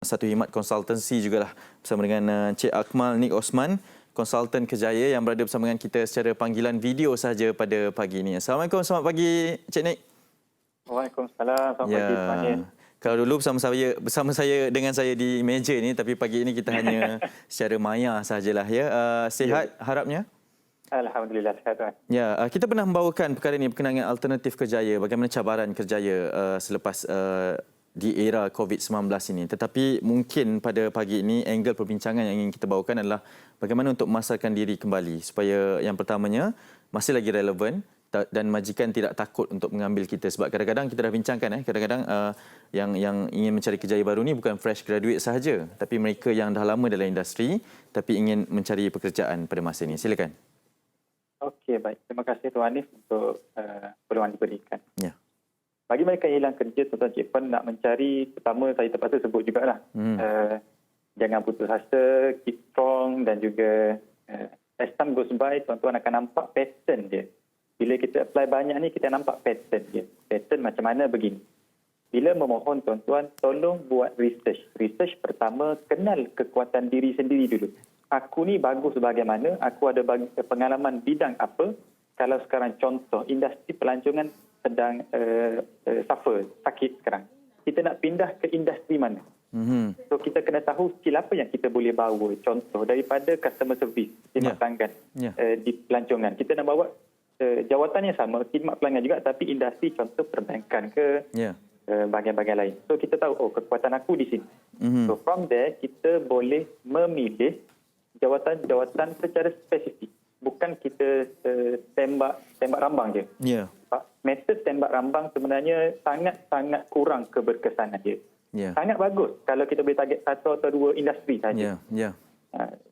Satu Himat Konsultansi jugalah bersama dengan Cik Akmal Nik Osman, konsultan Kerjaya yang berada bersama dengan kita secara panggilan video sahaja pada pagi ini. Assalamualaikum, selamat pagi Cik Nik. Waalaikumsalam, selamat pagi semuanya. Kalau dulu bersama saya dengan saya di meja ni, tapi pagi ini kita hanya secara maya sahajalah ya. Sihat harapnya? Alhamdulillah sihat tuan. Ya, kita pernah membawakan perkara ini berkenaan dengan alternatif kerjaya, bagaimana cabaran kerjaya selepas di era COVID-19 ini. Tetapi mungkin pada pagi ini angle perbincangan yang ingin kita bawakan adalah bagaimana untuk memasarkan diri kembali supaya yang pertamanya masih lagi relevan dan majikan tidak takut untuk mengambil kita, sebab kadang-kadang kita dah bincangkan kadang-kadang yang ingin mencari kerjaya baru ni bukan fresh graduate sahaja, tapi mereka yang dah lama dalam industri tapi ingin mencari pekerjaan pada masa ini. Silakan. Okey, baik. Terima kasih Tuan Hanif untuk peluang diberikan. Ya. Bagi mereka yang hilang kerja, Tuan Cik Pen nak mencari, pertama saya terpaksa sebut jugalah. Jangan putus asa, keep strong dan juga as time goes by, tuan-tuan akan nampak pattern dia. Bila kita apply banyak ni, kita nampak pattern dia. Pattern macam mana begini. Bila memohon tuan-tuan, tolong buat research. Research pertama, kenal kekuatan diri sendiri dulu. Aku ni bagus bagaimana, aku ada pengalaman bidang apa. Kalau sekarang contoh, industri pelancongan sedang sakit sekarang. Kita nak pindah ke industri mana? So kita kena tahu skill apa yang kita boleh bawa. Contoh daripada customer service, khidmat pelanggan di pelancongan. Kita nak bawa jawatannya sama, khidmat pelanggan juga, tapi industri contoh perbankan ke bahagian-bahagian lain. So kita tahu, kekuatan aku di sini. So from there, kita boleh memilih jawatan-jawatan secara spesifik. Bukan kita tembak rambang je. Metod tembak rambang sebenarnya sangat-sangat kurang keberkesanan dia. Sangat bagus kalau kita boleh target satu atau dua industri saja.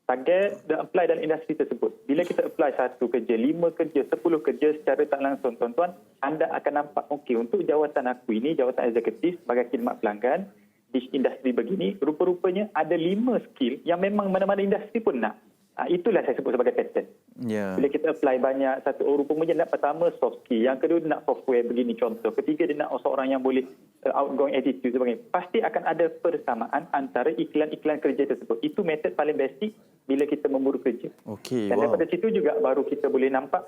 Target dan apply dalam industri tersebut. Bila kita apply 1 kerja, 5 kerja, 10 kerja secara tak langsung, tuan-tuan, anda akan nampak, okey, untuk jawatan aku ini, jawatan eksekutif sebagai khidmat pelanggan di industri begini, rupa-rupanya ada 5 skill yang memang mana-mana industri pun nak. Itulah saya sebut sebagai pattern. Bila kita apply banyak, rupanya nak pertama soft skill, yang kedua dia nak software begini contoh, ketiga dia nak seorang yang boleh outgoing attitude sebagainya. Pasti akan ada persamaan antara iklan-iklan kerja tersebut. Itu metod paling basic bila kita memburu kerja. Dan daripada situ juga baru kita boleh nampak,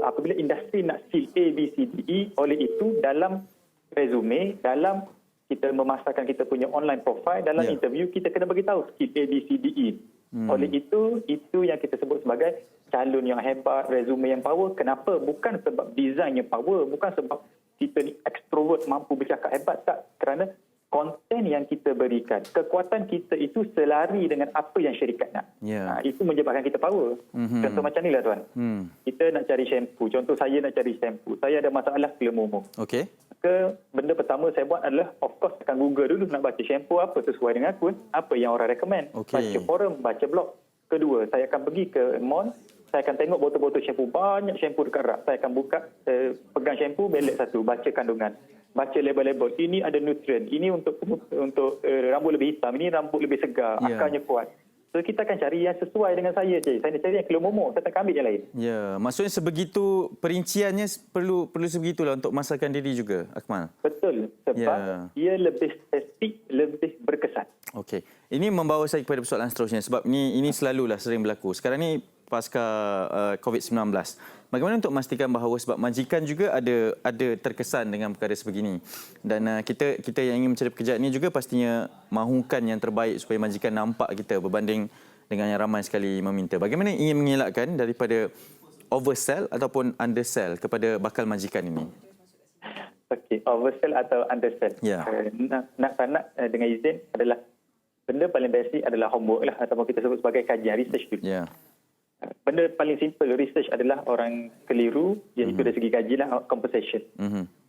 apabila industri nak skill A, B, C, D, E, oleh itu dalam resume, dalam kita memasarkan kita punya online profile, dalam interview kita kena beritahu skill A, B, C, D, E. Oleh itu yang kita sebut sebagai calon yang hebat, resume yang power. Kenapa? Bukan sebab design yang power, bukan sebab kita ni extrovert, mampu bercakap hebat, tak. Kerana konten yang kita berikan, kekuatan kita itu selari dengan apa yang syarikat nak. Itu menyebabkan kita power. Contoh macam ni lah tuan. Kita nak cari shampoo. Contoh saya nak cari shampoo. Saya ada masalah kulit momok. Benda pertama saya buat adalah, of course, akan Google dulu nak baca shampoo apa sesuai dengan aku, apa yang orang recommend. Baca forum, baca blog. Kedua, saya akan pergi ke mall, saya akan tengok botol-botol shampoo, banyak shampoo dekat rak. Saya akan buka, pegang shampoo, belek satu, baca kandungan. Baca label-label, ini ada nutrien, ini untuk rambut lebih hitam, ini rambut lebih segar, akarnya kuat. So kita akan cari yang sesuai dengan saya je. Saya nak cari yang kilo momo, saya tak ambil yang lain. Maksudnya sebegitu perinciannya perlu sebegitulah untuk masarkan diri juga, Akmal. Betul, sebab ia lebih spesifik, lebih berkesan. Okey. Ini membawa saya kepada persoalan seterusnya, sebab ini selalulah sering berlaku. Sekarang ni pasca COVID-19. Bagaimana untuk memastikan bahawa, sebab majikan juga ada terkesan dengan perkara sebegini, dan kita yang ingin mencari pekerjaan ini juga pastinya mahukan yang terbaik supaya majikan nampak kita berbanding dengan yang ramai sekali meminta. Bagaimana ingin mengelakkan daripada oversell ataupun undersell kepada bakal majikan ini? Okey, oversell atau undersell. Nak dengan izin adalah benda paling basic adalah homework lah, ataupun kita sebut sebagai kajian research dulu. Benda paling simple research adalah orang keliru, iaitu dari segi gaji lah, compensation.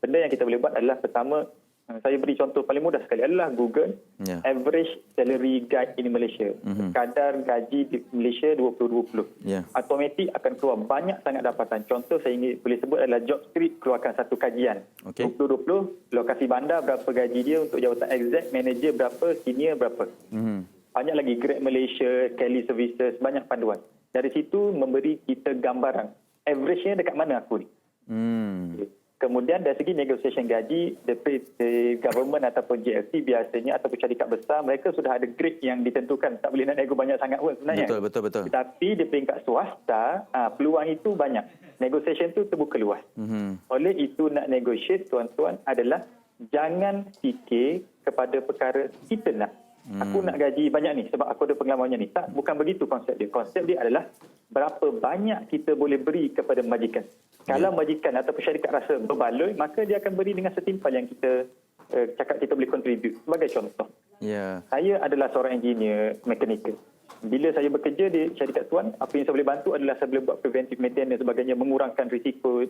Benda yang kita boleh buat adalah, pertama, saya beri contoh paling mudah sekali adalah Google average salary guide in Malaysia. Kadar gaji di Malaysia 2020. Automatik akan keluar banyak sangat dapatan. Contoh saya ingin boleh sebut adalah job street keluarkan satu kajian. 2020, lokasi bandar berapa gaji dia, untuk jawatan exec, manager berapa, senior berapa. Banyak lagi, Grab Malaysia, Kelly Services, banyak panduan. Dari situ memberi kita gambaran average-nya dekat mana aku ni. Kemudian dari segi negotiation gaji, the government ataupun JLT biasanya ataupun syarikat besar, mereka sudah ada grade yang ditentukan. Tak boleh nak nego banyak sangat pun sebenarnya. Betul. Tetapi di peringkat swasta, peluang itu banyak. Negotiation itu terbuka luas. Oleh itu nak negotiate, tuan-tuan, adalah jangan fikir kepada perkara kita nak. Aku nak gaji banyak ni sebab aku ada pengalamannya ni. Tak, bukan begitu konsep dia. Konsep dia adalah berapa banyak kita boleh beri kepada majikan. Kalau majikan atau syarikat rasa berbaloi, maka dia akan beri dengan setimpal yang kita cakap kita boleh contribute. Sebagai contoh, saya adalah seorang engineer mekanikal. Bila saya bekerja di syarikat tuan, apa yang saya boleh bantu adalah saya boleh buat preventive maintenance dan sebagainya, mengurangkan risiko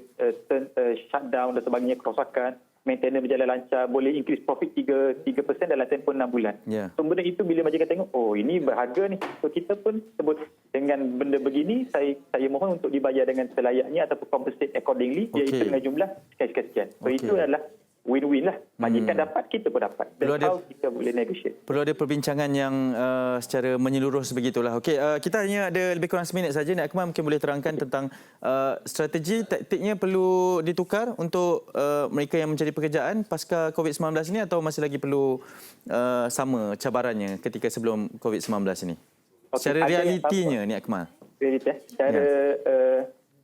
shutdown dan sebagainya, kerosakan, maintenance berjalan lancar, boleh increase profit 3% dalam tempoh 6 bulan. So benda itu bila majikan tengok, oh ini berharga ni. So kita pun sebut dengan benda begini, saya mohon untuk dibayar dengan selayaknya ataupun compensate accordingly, iaitu dengan jumlah sekian-sekian. So itu adalah win-win lah. Majikan dapat, kita pun dapat. That's how kita boleh negotiate. Perlu ada perbincangan yang secara menyeluruh sebegitulah. Okey, kita hanya ada lebih kurang seminit saja. Nik Akmal mungkin boleh terangkan tentang strategi, taktiknya perlu ditukar untuk mereka yang mencari pekerjaan pasca COVID-19 ini atau masih lagi perlu sama cabarannya ketika sebelum COVID-19 ini? Secara realitinya, Nik Akmal. Realiti, secara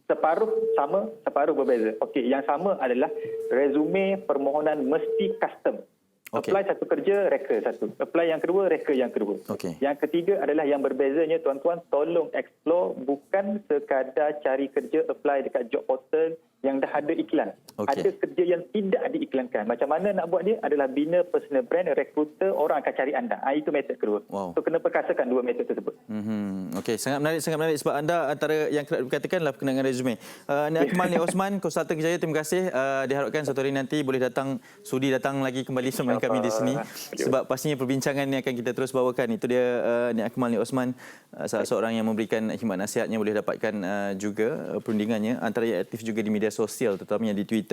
separuh sama, separuh berbeza. Okey, yang sama adalah resume permohonan mesti custom. Apply satu kerja, reka satu. Apply yang kedua, reka yang kedua. Yang ketiga adalah yang berbezanya, tuan-tuan, tolong explore bukan sekadar cari kerja, apply dekat job portal yang dah ada iklan. Ada kerja yang tidak diiklankan. Macam mana nak buat dia? Adalah bina personal brand, recruiter, orang akan cari anda. Itu metod kedua. So kena perkasakan dua metod tersebut. Okey, sangat menarik sebab anda antara yang kerap dikatakan adalah berkenaan dengan resume. Nik Akmal, Nik Osman, konsultan kerjaya, terima kasih. Diharapkan satu hari nanti boleh sudi datang lagi kembali bersama kami di sini. Sebab pastinya perbincangan ini akan kita terus bawakan. Itu dia Nik Akmal, Nik Osman, salah seorang yang memberikan khidmat nasihatnya, boleh dapatkan juga perundingannya antara yang aktif juga di media sosial, terutamanya di Twitter.